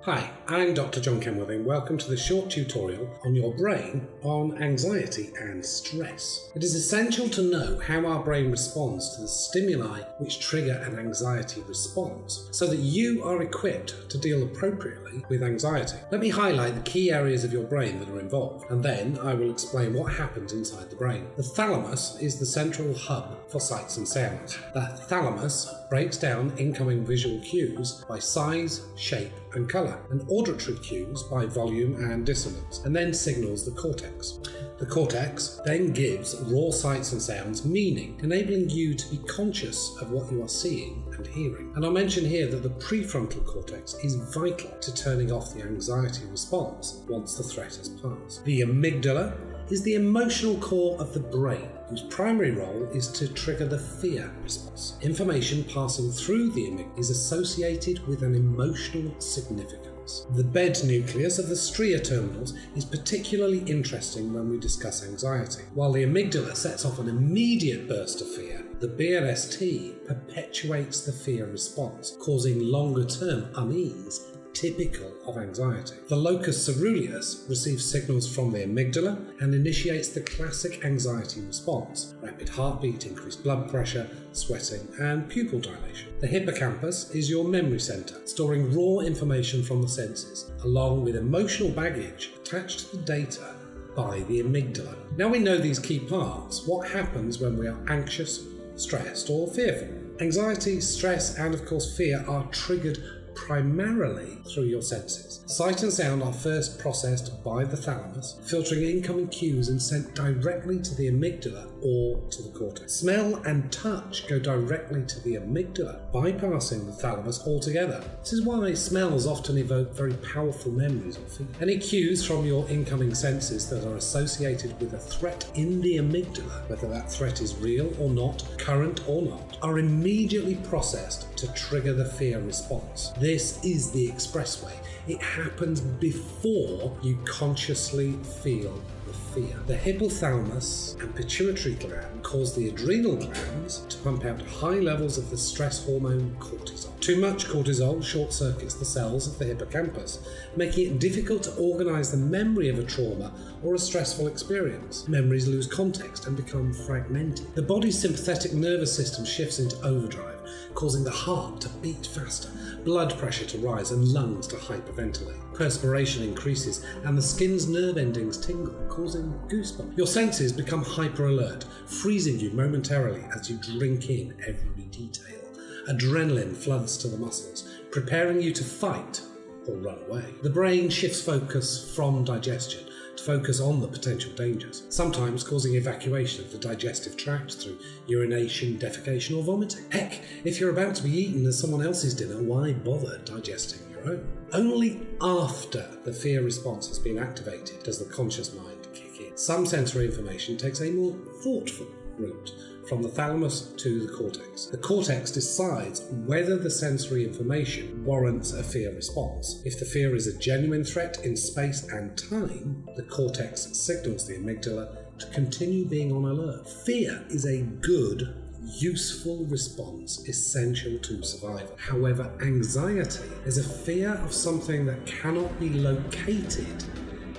Hi, I'm Dr. John Kenworthy. Welcome to this short tutorial on your brain on anxiety and stress. It is essential to know how our brain responds to the stimuli which trigger an anxiety response so that you are equipped to deal appropriately with anxiety. Let me highlight the key areas of your brain that are involved, and then I will explain what happens inside the brain. The thalamus is the central hub for sights and sounds. The thalamus breaks down incoming visual cues by size, shape, and colour, and auditory cues by volume and dissonance, and then signals the cortex. The cortex then gives raw sights and sounds meaning, enabling you to be conscious of what you are seeing and hearing. And I'll mention here that the prefrontal cortex is vital to turning off the anxiety response once the threat has passed. The amygdala is the emotional core of the brain, whose primary role is to trigger the fear response. Information passing through the amygdala is associated with an emotional significance. The bed nucleus of the stria terminals is particularly interesting when we discuss anxiety. While the amygdala sets off an immediate burst of fear, the BRST perpetuates the fear response, causing longer-term unease typical of anxiety. The locus ceruleus receives signals from the amygdala and initiates the classic anxiety response: rapid heartbeat, increased blood pressure, sweating, and pupil dilation. The hippocampus is your memory center, storing raw information from the senses, along with emotional baggage attached to the data by the amygdala. Now we know these key parts. What happens when we are anxious, stressed, or fearful? Anxiety, stress, and of course fear are triggered primarily through your senses. Sight and sound are first processed by the thalamus, filtering incoming cues and sent directly to the amygdala or to the cortex. Smell and touch go directly to the amygdala, bypassing the thalamus altogether. This is why smells often evoke very powerful memories or feelings. Any cues from your incoming senses that are associated with a threat in the amygdala, whether that threat is real or not, current or not, are immediately processed to trigger the fear response. This is the expressway. It happens before you consciously feel the fear. The hypothalamus and pituitary gland cause the adrenal glands to pump out high levels of the stress hormone cortisol. Too much cortisol short-circuits the cells of the hippocampus, making it difficult to organize the memory of a trauma or a stressful experience. Memories lose context and become fragmented. The body's sympathetic nervous system shifts into overdrive, causing the heart to beat faster, blood pressure to rise, and lungs to hyperventilate. Perspiration increases and the skin's nerve endings tingle, causing goosebumps. Your senses become hyper-alert, freezing you momentarily as you drink in every detail. Adrenaline floods to the muscles, preparing you to fight or run away. The brain shifts focus from digestion to focus on the potential dangers, sometimes causing evacuation of the digestive tract through urination, defecation, or vomiting. Heck, if you're about to be eaten as someone else's dinner, why bother digesting your own? Only after the fear response has been activated does the conscious mind kick in. Some sensory information takes a more thoughtful route from the thalamus to the cortex. The cortex decides whether the sensory information warrants a fear response. If the fear is a genuine threat in space and time, the cortex signals the amygdala to continue being on alert. Fear is a good, useful response essential to survival. However, anxiety is a fear of something that cannot be located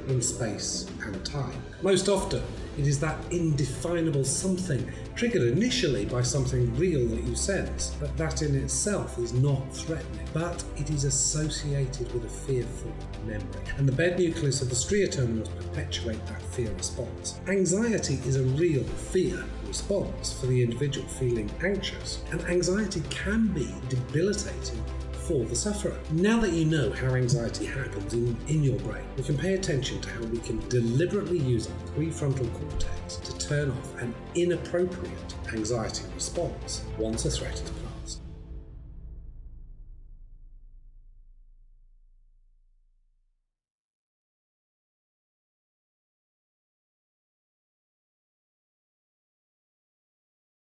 in space and time. Most often, it is that indefinable something triggered initially by something real that you sense, but that in itself is not threatening, but it is associated with a fearful memory. And the bed nucleus of the stria terminals perpetuate that fear response. Anxiety is a real fear response for the individual feeling anxious, and anxiety can be debilitating for the sufferer. Now that you know how anxiety happens in your brain, we can pay attention to how we can deliberately use our prefrontal cortex to turn off an inappropriate anxiety response once a threat has passed.